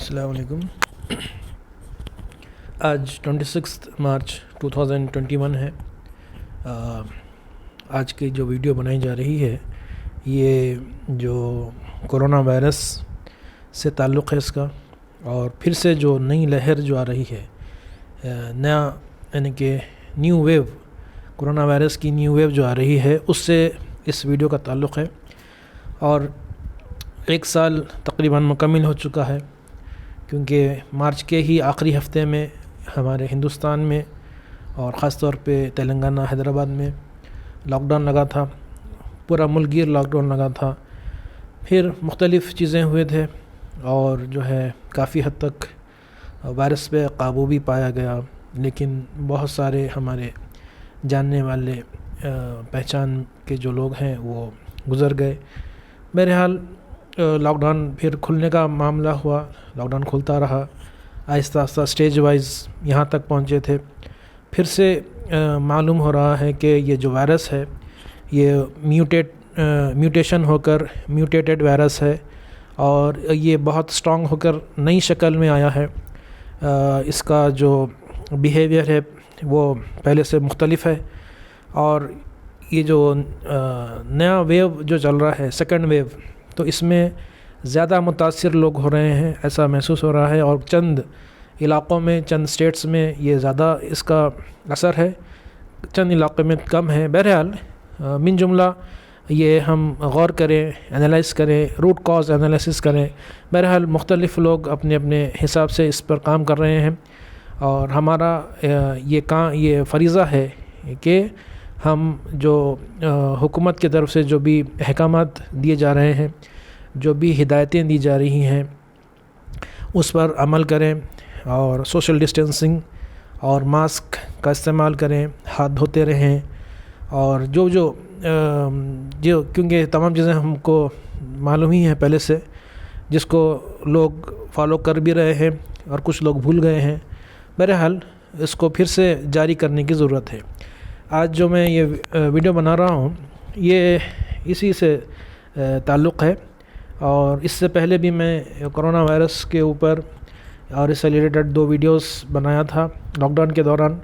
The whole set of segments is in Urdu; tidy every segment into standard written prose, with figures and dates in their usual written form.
السلام علیکم۔ آج 26 مارچ 2021 ہے۔ آج کی جو ویڈیو بنائی جا رہی ہے یہ جو کرونا وائرس سے تعلق ہے اس کا، اور پھر سے جو نئی لہر جو آ رہی ہے، نیا یعنی کہ نیو ویو، کرونا وائرس کی نیو ویو جو آ رہی ہے، اس سے اس ویڈیو کا تعلق ہے۔ اور 1 سال تقریباً مکمل ہو چکا ہے، کیونکہ مارچ کے ہی آخری ہفتے میں ہمارے ہندوستان میں اور خاص طور پہ تلنگانہ حیدرآباد میں لاک ڈاؤن لگا تھا، پورا ملک گیر لاک ڈاؤن لگا تھا۔ پھر مختلف چیزیں ہوئے تھے اور جو ہے کافی حد تک وائرس پہ قابو بھی پایا گیا، لیکن بہت سارے ہمارے جاننے والے پہچان کے جو لوگ ہیں وہ گزر گئے۔ بہرحال لاک ڈاؤن پھر کھلنے کا معاملہ ہوا، لاک ڈاؤن کھلتا رہا، آہستہ آہستہ اسٹیج وائز یہاں تک پہنچے تھے۔ پھر سے معلوم ہو رہا ہے کہ یہ جو وائرس ہے یہ میوٹیشن ہو کر میوٹیٹڈ وائرس ہے، اور یہ بہت اسٹرانگ ہو کر نئی شکل میں آیا ہے۔ اس کا جو بیہیویئر ہے وہ پہلے سے مختلف ہے، اور یہ جو نیا ویو جو چل رہا ہے، سیکنڈ ویو، تو اس میں زیادہ متاثر لوگ ہو رہے ہیں، ایسا محسوس ہو رہا ہے، اور چند علاقوں میں، چند اسٹیٹس میں یہ زیادہ اس کا اثر ہے، چند علاقے میں کم ہے۔ بہرحال من جملہ یہ ہم غور کریں، انالائز کریں، روٹ کاز انالیسس کریں۔ بہرحال مختلف لوگ اپنے اپنے حساب سے اس پر کام کر رہے ہیں، اور ہمارا یہ فریضہ ہے کہ ہم جو حکومت کی طرف سے جو بھی احکامات دیے جا رہے ہیں، جو بھی ہدایتیں دی جا رہی ہیں، اس پر عمل کریں، اور سوشل ڈسٹینسنگ اور ماسک کا استعمال کریں، ہاتھ دھوتے رہیں، اور جو کیونکہ تمام چیزیں ہم کو معلوم ہی ہیں پہلے سے، جس کو لوگ فالو کر بھی رہے ہیں اور کچھ لوگ بھول گئے ہیں۔ بہرحال اس کو پھر سے جاری کرنے کی ضرورت ہے۔ آج جو میں یہ ویڈیو بنا رہا ہوں یہ اسی سے تعلق ہے، اور اس سے پہلے بھی میں کرونا وائرس کے اوپر اور اس سے ریلیٹڈ 2 ویڈیوز بنایا تھا لاک ڈاؤن کے دوران۔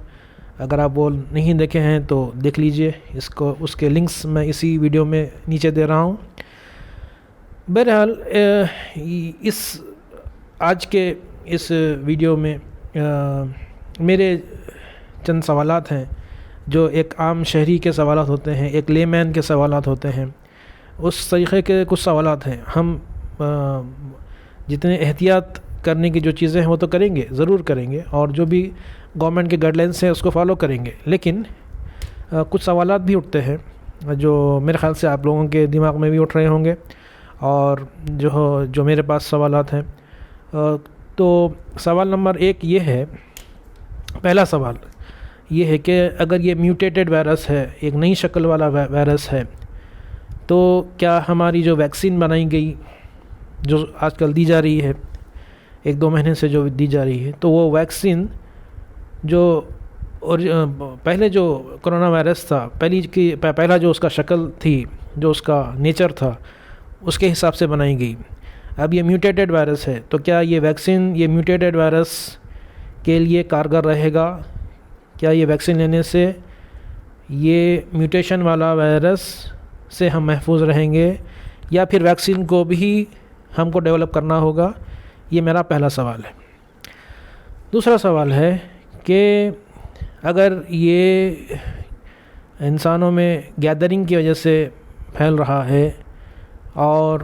اگر آپ وہ نہیں دیکھے ہیں تو دیکھ لیجئے، اس کے لنکس میں اسی ویڈیو میں نیچے دے رہا ہوں۔ بہرحال آج کے اس ویڈیو میں میرے چند سوالات ہیں، جو ایک عام شہری کے سوالات ہوتے ہیں، ایک لے مین کے سوالات ہوتے ہیں، اس طریقے کے کچھ سوالات ہیں۔ ہم جتنے احتیاط کرنے کی جو چیزیں ہیں وہ تو کریں گے، ضرور کریں گے، اور جو بھی گورنمنٹ کے گائیڈ لائنس ہیں اس کو فالو کریں گے، لیکن کچھ سوالات بھی اٹھتے ہیں جو میرے خیال سے آپ لوگوں کے دماغ میں بھی اٹھ رہے ہوں گے، اور جو میرے پاس سوالات ہیں۔ تو سوال نمبر 1 یہ ہے، پہلا سوال یہ ہے کہ اگر یہ میوٹیٹڈ وائرس ہے، ایک نئی شکل والا وائرس ہے، تو کیا ہماری جو ویکسین بنائی گئی، جو آج کل دی جا رہی ہے، 1-2 مہینے سے جو دی جا رہی ہے، تو وہ ویکسین پہلے جو کرونا وائرس تھا، پہلا جو اس کا شکل تھی، جو اس کا نیچر تھا، اس کے حساب سے بنائی گئی۔ اب یہ میوٹیٹڈ وائرس ہے، تو کیا یہ ویکسین یہ میوٹیٹڈ وائرس کے لیے کارگر رہے گا؟ کیا یہ ویکسین لینے سے یہ میوٹیشن والا وائرس سے ہم محفوظ رہیں گے، یا پھر ویکسین کو بھی ہم کو ڈیولپ کرنا ہوگا؟ یہ میرا پہلا سوال ہے۔ دوسرا سوال ہے کہ اگر یہ انسانوں میں گیدرنگ کی وجہ سے پھیل رہا ہے، اور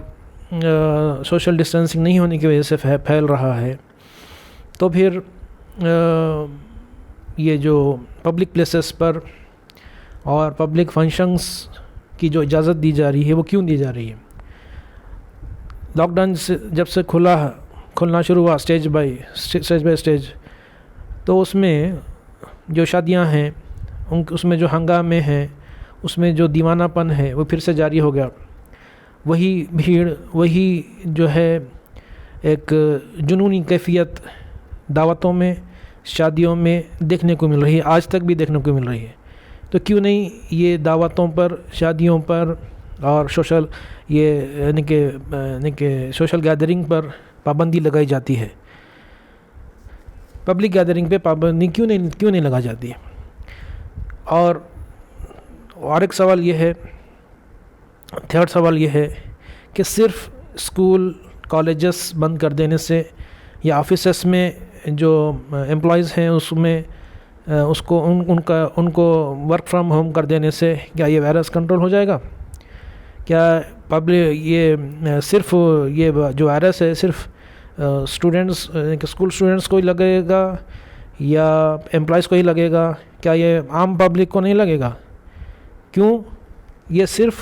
سوشل ڈسٹینسنگ نہیں ہونے کی وجہ سے پھیل رہا ہے، تو پھر یہ جو پبلک پلیسز پر اور پبلک فنکشنز کی جو اجازت دی جا رہی ہے وہ کیوں دی جا رہی ہے؟ لاک ڈاؤن جب سے کھلنا شروع ہوا اسٹیج بائی اسٹیج، تو اس میں جو شادیاں ہیں، اس میں جو ہنگامے ہیں، اس میں جو دیوانہ پن ہے وہ پھر سے جاری ہو گیا۔ وہی بھیڑ، وہی جو ہے ایک جنونی کیفیت دعوتوں میں، شادیوں میں دیکھنے کو مل رہی ہے، آج تک بھی دیکھنے کو مل رہی ہے۔ تو کیوں نہیں یہ دعوتوں پر، شادیوں پر اور یعنی کہ سوشل گیدرنگ پر پابندی لگائی جاتی ہے؟ پبلک گیدرنگ پہ پابندی کیوں نہیں لگا جاتی ہے؟ اور ایک سوال یہ ہے، تھرڈ سوال یہ ہے کہ صرف اسکول کالجز بند کر دینے سے یا آفیسز میں جو امپلائیز ہیں اس میں ان کو ورک فرام ہوم کر دینے سے کیا یہ وائرس کنٹرول ہو جائے گا؟ کیا صرف یہ جو وائرس ہے صرف اسکول اسٹوڈنٹس کو ہی لگے گا یا امپلائیز کو ہی لگے گا؟ کیا یہ عام پبلک کو نہیں لگے گا؟ کیوں یہ صرف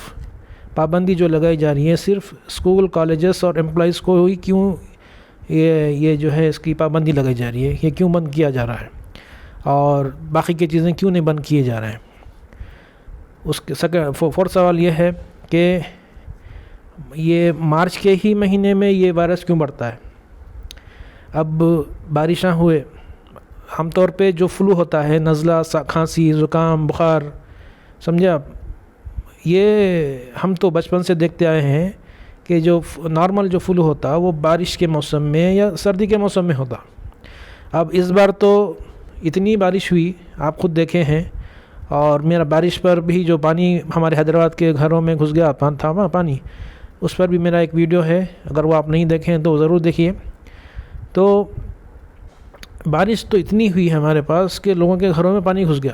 پابندی جو لگائی جا رہی ہے صرف اسکول کالجز اور امپلائیز کو ہی کیوں یہ جو ہے اس کی پابندی لگائی جا رہی ہے؟ یہ کیوں بند کیا جا رہا ہے اور باقی کی چیزیں کیوں نہیں بند کیے جا رہے ہیں؟ اس کے فورتھ سوال یہ ہے کہ یہ مارچ کے ہی مہینے میں یہ وائرس کیوں بڑھتا ہے؟ اب بارشاں ہوئے، عام طور پہ جو فلو ہوتا ہے، نزلہ، کھانسی، زکام، بخار، سمجھے آپ، یہ ہم تو بچپن سے دیکھتے آئے ہیں کہ جو نارمل جو فلو ہوتا وہ بارش کے موسم میں یا سردی کے موسم میں ہوتا۔ اب اس بار تو اتنی بارش ہوئی، آپ خود دیکھے ہیں، اور میرا بارش پر بھی جو پانی ہمارے حیدرآباد کے گھروں میں گھس گیا تھا وہاں پانی، اس پر بھی میرا ایک ویڈیو ہے، اگر وہ آپ نہیں دیکھیں تو ضرور دیکھیے۔ تو بارش تو اتنی ہوئی ہمارے پاس کہ لوگوں کے گھروں میں پانی گھس گیا،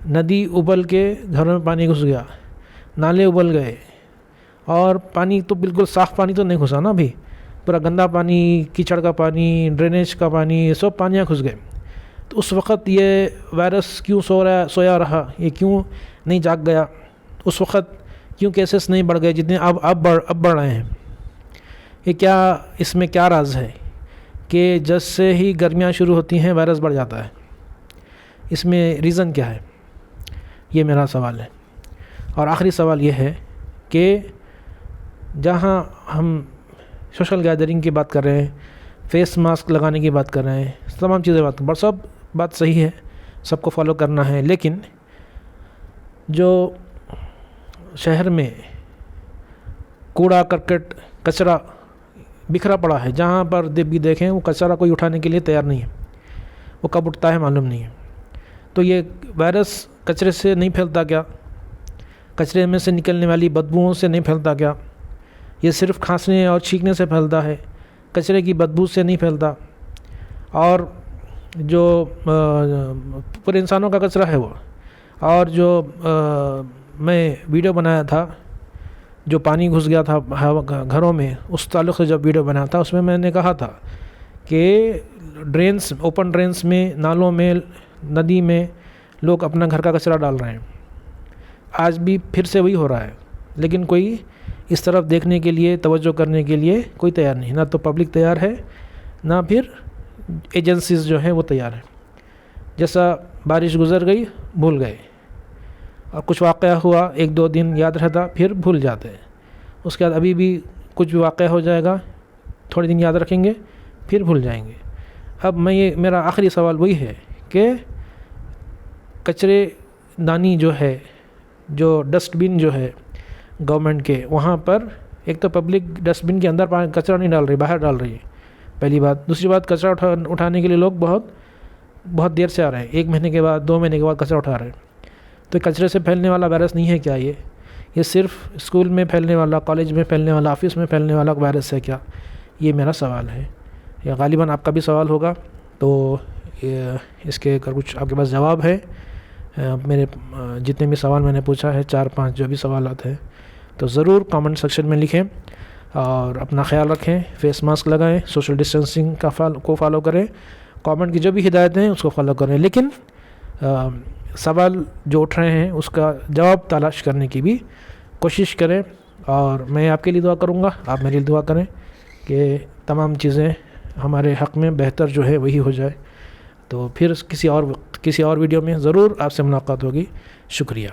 ندی ابل کے گھروں میں پانی گھس گیا، نالے ابل گئے، اور پانی تو بالکل صاف پانی تو نہیں گھسا نا، بھی پورا گندا پانی، کیچڑ کا پانی، ڈرینیج کا پانی، سب پانیاں گھس گئے۔ تو اس وقت یہ وائرس کیوں سویا رہا، یہ کیوں نہیں جاگ گیا؟ اس وقت کیوں کیسز نہیں بڑھ گئے جتنے اب بڑھ رہے ہیں؟ یہ کیا، اس میں کیا راز ہے کہ جیسے ہی گرمیاں شروع ہوتی ہیں وائرس بڑھ جاتا ہے؟ اس میں ریزن کیا ہے؟ یہ میرا سوال ہے۔ اور آخری سوال یہ ہے کہ جہاں ہم سوشل گیدرنگ کی بات کر رہے ہیں، فیس ماسک لگانے کی بات کر رہے ہیں، تمام چیزیں سب بات صحیح ہے، سب کو فالو کرنا ہے، لیکن جو شہر میں کوڑا کرکٹ کچرا بکھرا پڑا ہے، جہاں پر بھی دیکھیں وہ کچرا کوئی اٹھانے کے لیے تیار نہیں ہے، وہ کب اٹھتا ہے معلوم نہیں ہے۔ تو یہ وائرس کچرے سے نہیں پھیلتا کیا؟ کچرے میں سے نکلنے والی بدبوؤں سے نہیں پھیلتا کیا؟ یہ صرف کھانسنے اور چھینکنے سے پھیلتا ہے، کچرے کی بدبو سے نہیں پھیلتا۔ اور جو پورے انسانوں کا کچرا ہے وہ، اور جو میں ویڈیو بنایا تھا، جو پانی گھس گیا تھا گھروں میں، اس تعلق سے جب ویڈیو بنایا تھا اس میں نے کہا تھا کہ ڈرینس، اوپن ڈرینس میں، نالوں میں، ندی میں لوگ اپنا گھر کا کچرا ڈال رہے ہیں۔ آج بھی پھر سے وہی ہو رہا ہے، لیکن کوئی اس طرف دیکھنے کے لیے، توجہ کرنے کے لیے کوئی تیار نہیں، نہ تو پبلک تیار ہے، نہ پھر ایجنسیز جو ہیں وہ تیار ہیں۔ جیسا بارش گزر گئی بھول گئے، اور کچھ واقعہ ہوا ایک دو دن یاد رہتا پھر بھول جاتے ہیں، اس کے بعد ابھی بھی کچھ بھی واقعہ ہو جائے گا، تھوڑے دن یاد رکھیں گے پھر بھول جائیں گے۔ اب میرا آخری سوال وہی ہے کہ کچرے دانی جو ہے، جو ڈسٹ بن جو ہے گورنمنٹ کے، وہاں پر ایک تو پبلک ڈسٹ بن کے اندر کچرا نہیں ڈال رہی، باہر ڈال رہی ہے، پہلی بات۔ دوسری بات، کچرا اٹھانے کے لیے لوگ بہت دیر سے آ رہے ہیں، 1 مہینے کے بعد، 2 مہینے کے بعد کچرا اٹھا رہے ہیں۔ تو کچرے سے پھیلنے والا وائرس نہیں ہے کیا یہ صرف اسکول میں پھیلنے والا، کالج میں پھیلنے والا، آفس میں پھیلنے والا وائرس ہے کیا؟ یہ میرا سوال ہے، یا غالباً آپ کا بھی سوال ہوگا۔ تو اس کے اگر کچھ آپ کے پاس جواب ہے، میرے جتنے بھی سوال میں نے پوچھا ہے، 4-5 جو بھی سوالات ہیں، تو ضرور کامنٹ سیکشن میں لکھیں، اور اپنا خیال رکھیں، فیس ماسک لگائیں، سوشل ڈسٹینسنگ کو فالو کریں، گورنمنٹ کی جو بھی ہدایتیں ہیں اس کو فالو کریں، لیکن سوال جو اٹھ رہے ہیں اس کا جواب تلاش کرنے کی بھی کوشش کریں۔ اور میں آپ کے لیے دعا کروں گا، آپ میرے لیے دعا کریں کہ تمام چیزیں ہمارے حق میں بہتر جو ہے وہی ہو جائے۔ تو پھر کسی اور ویڈیو میں ضرور آپ سے ملاقات ہوگی۔ شکریہ۔